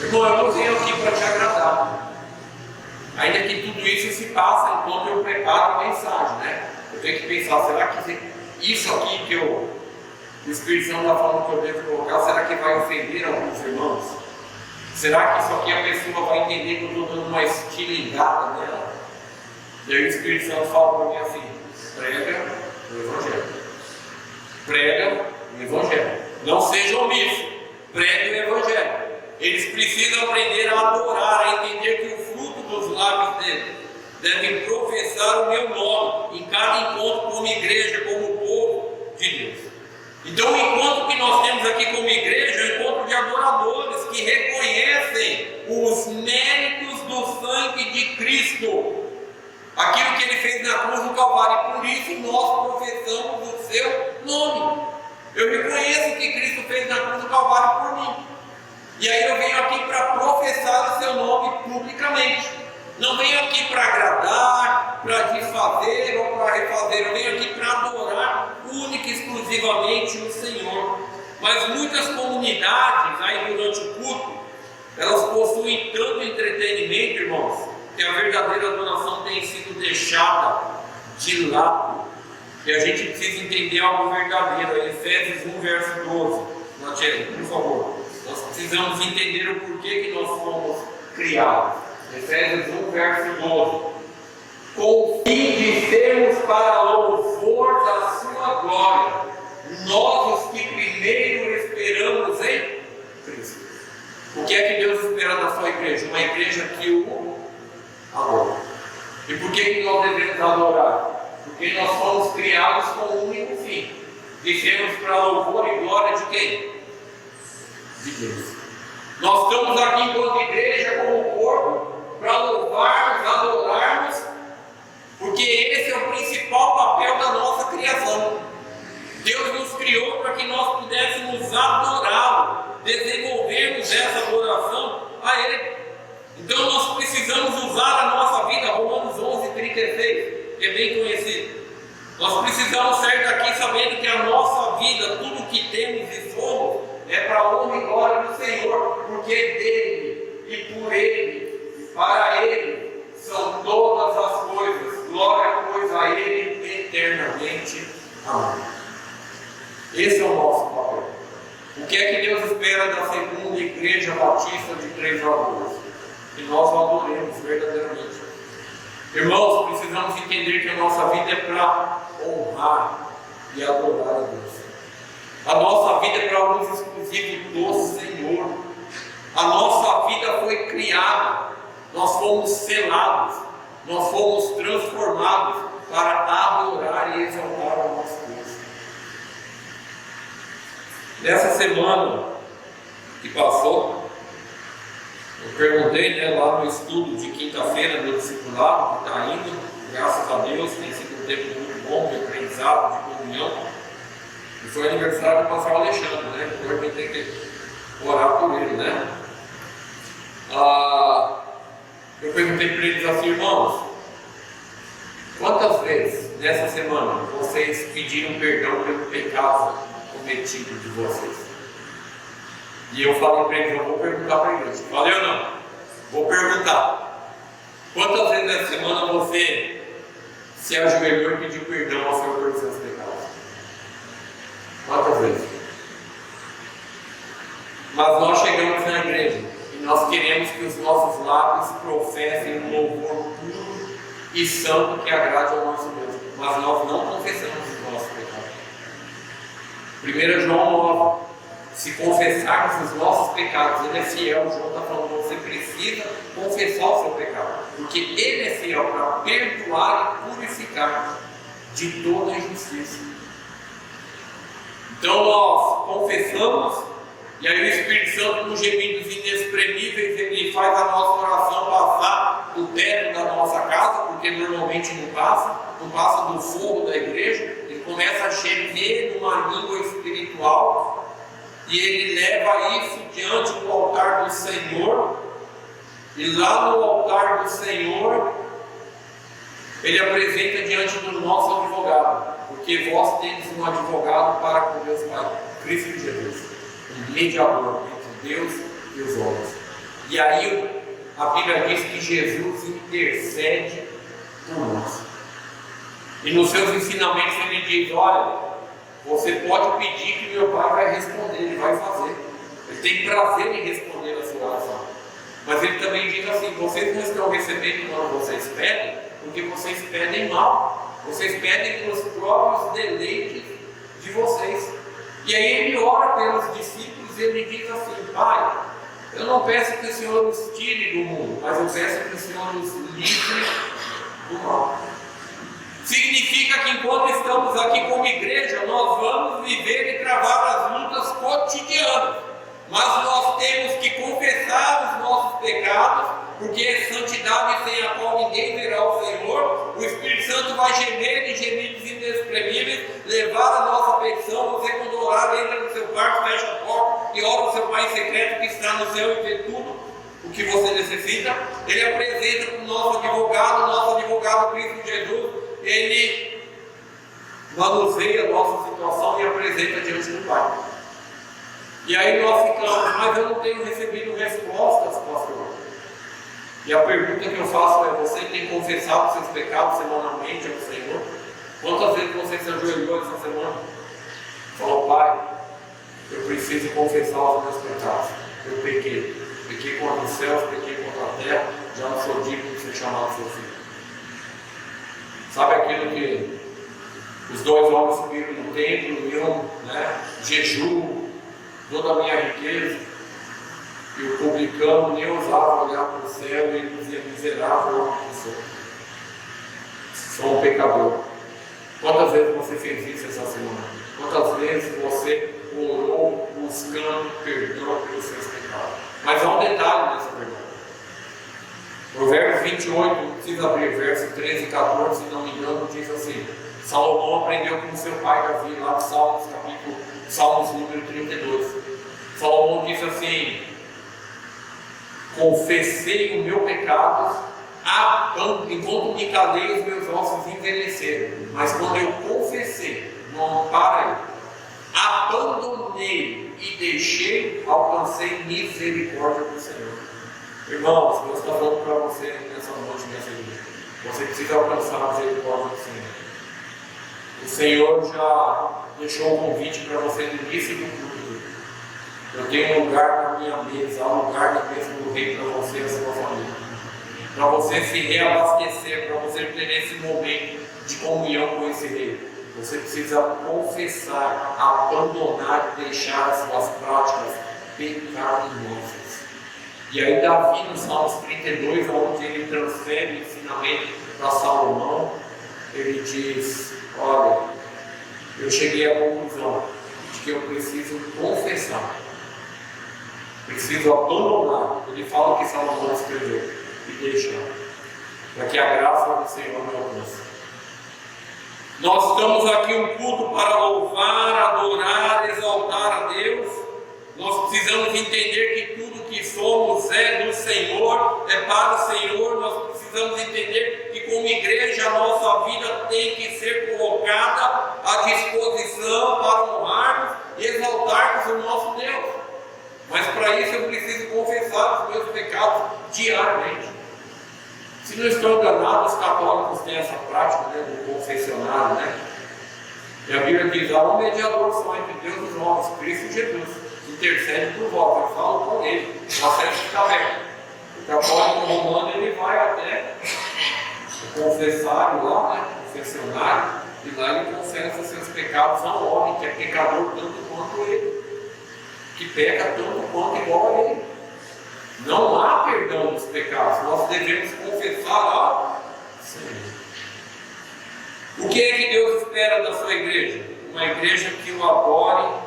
Irmão, eu não venho aqui para te agradar. Ainda que tudo isso se passa enquanto eu preparo a mensagem, né? Eu tenho que pensar: será que isso aqui que o Espírito Santo está falando que eu devo colocar, será que vai ofender alguns irmãos? Será que isso aqui a pessoa vai entender que eu estou dando uma estilingada nela? E aí o Espírito Santo fala para mim assim: prega o Evangelho. Prega o Evangelho. Não seja omisso, pregue o Evangelho. Eles precisam aprender a adorar, a entender que o fruto dos lábios dele devem professar o meu nome em cada encontro como igreja, como povo de Deus. Então, o encontro que nós temos aqui como igreja é um encontro de adoradores que reconhecem os méritos do sangue de Cristo, aquilo que ele fez na cruz do Calvário. Por isso nós professamos o seu nome. Eu reconheço o que Cristo fez na cruz do Calvário por mim. E aí eu venho aqui para professar o seu nome publicamente. Não venho aqui para agradar, para desfazer ou para refazer. Eu venho aqui para adorar única e exclusivamente o Senhor. Mas muitas comunidades aí durante o culto, elas possuem tanto entretenimento, irmãos, que a verdadeira adoração tem sido deixada de lado. E a gente precisa entender algo verdadeiro. Efésios 1, verso 12. Natiele, por favor. Nós precisamos entender o porquê que nós fomos criados. Efésios 1, verso 12. Com o fim de sermos para louvor da sua glória, nós os que primeiro esperamos em Cristo. O que é que Deus espera da sua igreja? Uma igreja que o adora. E por que nós devemos adorar? Porque nós fomos criados com um único fim: de sermos para louvor e glória de quem? De Deus. Nós estamos aqui enquanto igreja, como corpo, para louvarmos, adorarmos, porque esse é o principal papel da nossa criação. Deus nos criou para que nós pudéssemos adorá-lo, desenvolvermos essa adoração a Ele. Então nós precisamos usar a nossa vida, Romanos 11:36, que é bem conhecido. Nós precisamos sair daqui sabendo que a nossa vida, tudo que temos e somos, é para a honra e glória do Senhor, porque dele e por ele, para ele, são todas as coisas. Glória, pois, a ele eternamente. Amém. Esse é o nosso papel. O que é que Deus espera da segunda igreja batista de Três Lagoas? Que nós o adoremos verdadeiramente. Irmãos, precisamos entender que a nossa vida é para honrar e adorar a Deus. A nossa vida é para uso exclusivo do Senhor. A nossa vida foi criada, nós fomos selados, nós fomos transformados para adorar e exaltar o nosso Deus. Nessa semana que passou, eu perguntei, lá no estudo de quinta-feira do discipulado, que está indo, graças a Deus, tem sido um tempo muito bom de aprendizado, de comunhão. E foi aniversário do pastor Alexandre, então eu tenho que orar por ele, Eu perguntei para eles assim, irmãos, quantas vezes nessa semana vocês pediram perdão pelo pecado cometido de vocês? E eu falei para eles, eu vou perguntar para eles. Falei ou não? Vou perguntar. Quantas vezes nessa semana você se ajoelhou e pediu perdão ao Senhor pelos seus pecados? Quantas vezes? Mas nós chegamos na igreja e nós queremos que os nossos lábios professem um louvor puro e santo que agrade ao nosso Deus. Mas nós não confessamos os nossos pecados. 1 João 9. Se confessarmos os nossos pecados, Ele é fiel. João está falando, você precisa confessar o seu pecado, porque Ele é fiel para perdoar e purificar de toda injustiça. Então nós confessamos, e aí o Espírito Santo, com gemidos inexprimíveis, ele faz a nossa oração passar do teto da nossa casa, porque normalmente não passa do fogo da igreja. Ele começa a gemer numa língua espiritual. E ele leva isso diante do altar do Senhor. E lá no altar do Senhor, ele apresenta diante do nosso advogado. Porque vós tendes um advogado para com Deus Pai, Cristo Jesus, um mediador entre Deus e os homens. E aí a Bíblia diz que Jesus intercede por nós. E nos seus ensinamentos ele diz, olha, você pode pedir que meu Pai vai responder, Ele vai fazer. Ele tem prazer em responder a sua oração. Mas Ele também diz assim, vocês não estão recebendo quando vocês pedem, porque vocês pedem mal. Vocês pedem pelos próprios deleites de vocês. E aí Ele ora pelos discípulos e Ele diz assim, Pai, eu não peço que o Senhor nos tire do mundo, mas eu peço que o Senhor nos livre do mal. Significa que enquanto estamos aqui como igreja, nós vamos viver e travar as lutas cotidianas. Mas nós temos que confessar os nossos pecados, porque é santidade sem a qual ninguém verá o Senhor. O Espírito Santo vai gemer de gemidos inexprimíveis, levar a nossa petição. Você, quando orar, entra no seu quarto, fecha a porta e ora ao seu Pai em secreto que está no céu e vê tudo o que você necessita. Ele apresenta para o nosso advogado Cristo Jesus. Ele manuseia a nossa situação e apresenta diante do Pai. E aí nós ficamos, mas eu não tenho recebido respostas, pastor. E a pergunta que eu faço é, você tem confessado os seus pecados semanalmente ao Senhor? Quantas vezes você se ajoelhou essa semana? Falou, Pai, eu preciso confessar os meus pecados. Eu pequei contra os céus, pequei contra a terra, já não sou digno de ser chamado seu filho. Sabe aquilo que os dois homens subiram no templo, eu, jejum, toda a minha riqueza, e o publicano nem ousava olhar para o céu e ele dizia, miserável homem que sou um pecador. Quantas vezes você fez isso essa semana? Quantas vezes você orou buscando perdão pelos seus pecados? Mas há um detalhe nessa pergunta. Provérbios 28, não precisa abrir, verso 13 e 14, se não me engano, diz assim, Salomão aprendeu com seu pai Davi, lá no Salmos número 32. Salomão diz assim, confessei o meu pecado, enquanto me calei, os meus ossos envelheceram. Mas quando eu confessei, não para aí, abandonei e deixei, alcancei misericórdia do Senhor. Irmãos, Deus está falando para você nessa noite, nessa igreja. Você precisa alcançar a misericórdia do Senhor. O Senhor já deixou um convite para você no início do culto. Eu tenho um lugar na minha mesa, há um lugar na mesa do Rei para você e a sua família. Para você se reabastecer, para você ter esse momento de comunhão com esse Rei. Você precisa confessar, abandonar e deixar as suas práticas pecaminosas. E aí Davi, no Salmos 32, onde ele transfere o ensinamento para Salomão, ele diz: olha, eu cheguei à conclusão de que eu preciso confessar, preciso abandonar. Ele fala que Salomão escreveu e deixar, para que a graça do Senhor me alcance. Nós estamos aqui um culto para louvar, adorar, exaltar a Deus. Nós precisamos entender que tudo que somos é do Senhor, é para o Senhor. Nós precisamos entender que como igreja a nossa vida tem que ser colocada à disposição para honrarmos e exaltarmos o nosso Deus. Mas para isso eu preciso confessar os meus pecados diariamente. Se não estou enganado, os católicos têm essa prática, né, do confessionário, né? E a Bíblia diz: há um mediador só entre Deus e os homens, Cristo Jesus, que intercede por vós. Eu falo com ele, o acesso está aberto. O católico romano, ele vai até o confessário lá, né, o confessionário, e lá ele confessa seus pecados ao homem, que é pecador tanto quanto ele, que peca tanto quanto igual a ele. Não há perdão dos pecados, nós devemos confessar ao Senhor. O que é que Deus espera da sua igreja? Uma igreja que o adore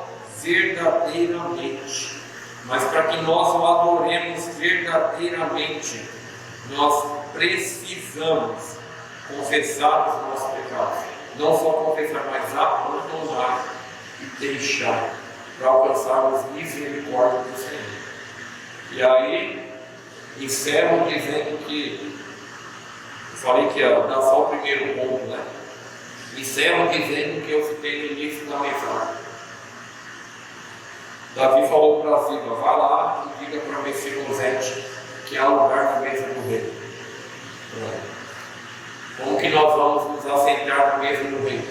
verdadeiramente. Mas para que nós o adoremos verdadeiramente, nós precisamos confessar os nossos pecados. Não só confessar, mas abandonar e deixar, para alcançarmos misericórdia do Senhor. E aí, encerro dizendo que, eu falei que ia dar só o primeiro ponto, né? Encerro dizendo que eu citei no início da mensagem. Davi falou para Ziba: vai lá e diga para Mefibosete que há lugar na mesa do rei. Como que nós vamos nos assentar na mesa do rei?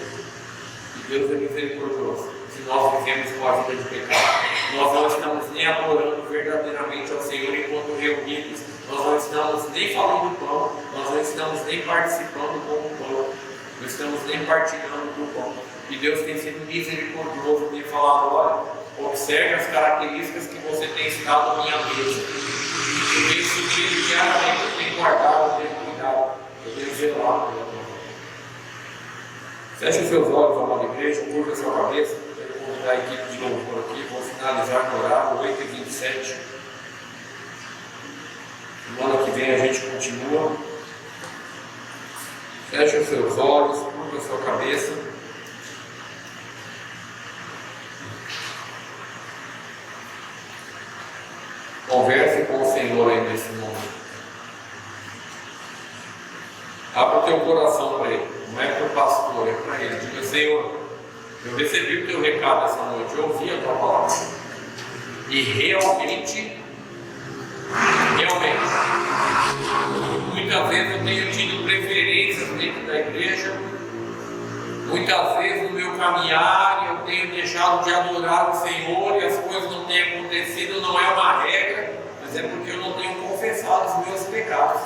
E Deus é misericordioso. Se nós vivemos uma vida de pecado, nós não estamos nem adorando verdadeiramente ao Senhor enquanto reunidos, nós não estamos nem falando do pão, nós não estamos nem participando com o pão, não estamos nem partilhando do pão. E Deus tem sido misericordioso, tem falado: olha, observe as características que você tem estado à minha mesa. Eu tenho subido diariamente, eu tenho guardado, eu tenho cuidado, eu tenho zelado pela tua mão. Feche os seus olhos, amada igreja, curva a sua cabeça. Vou convidar a equipe de louvor aqui, vou finalizar no horário, 8h27. Semana que vem a gente continua. Feche os seus olhos, curva a sua cabeça. Converse com o Senhor aí nesse momento. Abra o teu coração para Ele. Não é para o pastor, é para Ele. Diga: Senhor, eu recebi o teu recado essa noite, eu ouvi a tua palavra. E realmente, muitas vezes eu tenho tido preferências dentro da igreja. Muitas vezes no meu caminhar eu tenho deixado de adorar o Senhor e as coisas não têm acontecido. Não é uma regra, mas é porque eu não tenho confessado os meus pecados.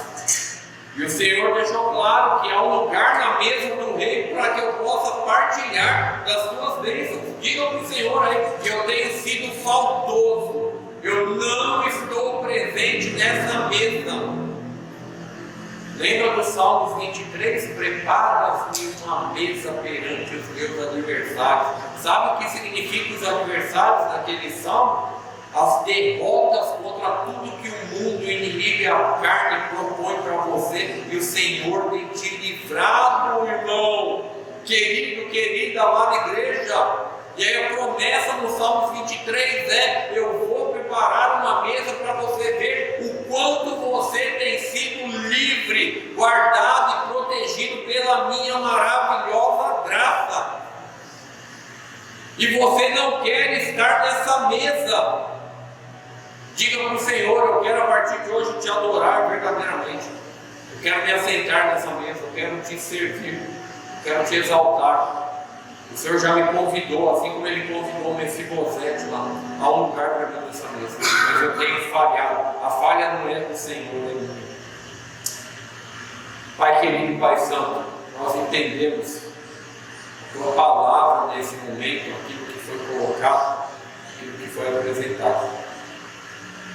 E o Senhor deixou claro que há um lugar na mesa do rei para que eu possa partilhar das suas bênçãos. Diga para o Senhor aí que eu tenho sido faltoso, eu não estou presente nessa mesa. Lembra do Salmos 23? Preparas-me uma mesa perante os meus adversários. Sabe o que significa os adversários naquele salmo? As derrotas contra tudo que o mundo, o inimigo e a carne propõe para você. E o Senhor tem te livrado, irmão, querido, querida, amada igreja. E aí a promessa no Salmos 23 é: eu vou preparar uma mesa para você ver o quanto você tem sido livre, guardado e protegido pela minha maravilhosa graça. E você não quer estar nessa mesa. Diga para o Senhor: eu quero a partir de hoje te adorar verdadeiramente. Eu quero me assentar nessa mesa, eu quero te servir, eu quero te exaltar. O Senhor já me convidou, assim como Ele convidou o Mefibosete lá, a um lugar para mim nessa mesa. Mas eu tenho falhado. A falha não é do Senhor, é minha. Pai querido, Pai santo, nós entendemos a Tua palavra nesse momento, aquilo que foi colocado, aquilo que foi apresentado.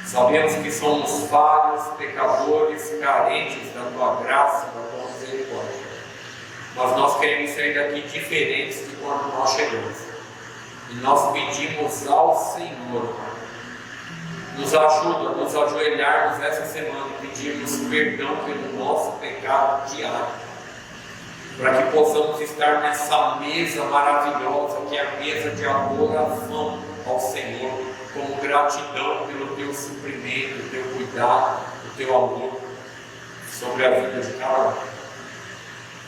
Sabemos que somos falhos, pecadores, carentes da Tua graça, da Tua misericórdia. Mas nós queremos sair daqui diferentes de quando nós chegamos. E nós pedimos ao Senhor, nos ajuda a nos ajoelharmos essa semana e pedirmos perdão pelo nosso pecado diário, para que possamos estar nessa mesa maravilhosa, que é a mesa de adoração ao Senhor, como gratidão pelo Teu suprimento, o Teu cuidado, o Teu amor sobre a vida de cada um.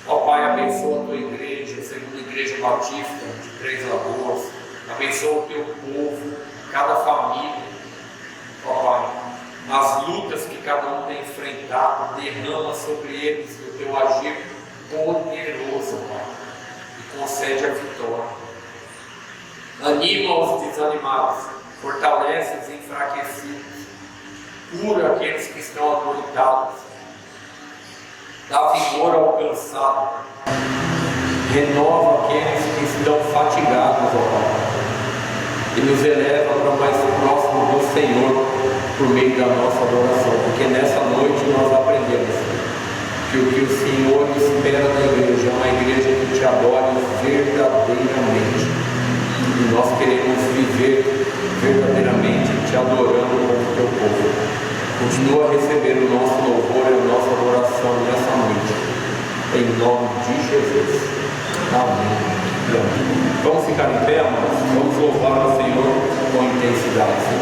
Ó Pai, abençoa a Tua igreja, a segunda igreja batista de Três Lagoas, abençoa o Teu povo, cada família. Ó Pai, as lutas que cada um tem enfrentado, derrama sobre eles o Teu agir poderoso, Pai, e concede a vitória. Anima os desanimados, fortalece os enfraquecidos, cura aqueles que estão atormentados, dá vigor ao cansado, renova aqueles que estão fatigados, ó Pai, e nos eleva para mais próximo do Senhor por meio da nossa adoração, porque nessa noite nós aprendemos que o que o Senhor espera da igreja é uma igreja que te adore verdadeiramente, e nós queremos viver verdadeiramente te adorando como Teu povo. Continua a receber o nosso louvor e a nossa adoração nessa noite, em nome de Jesus. Amém. Amém. Vamos ficar em pé, amados? Vamos louvar o Senhor com intensidade. Se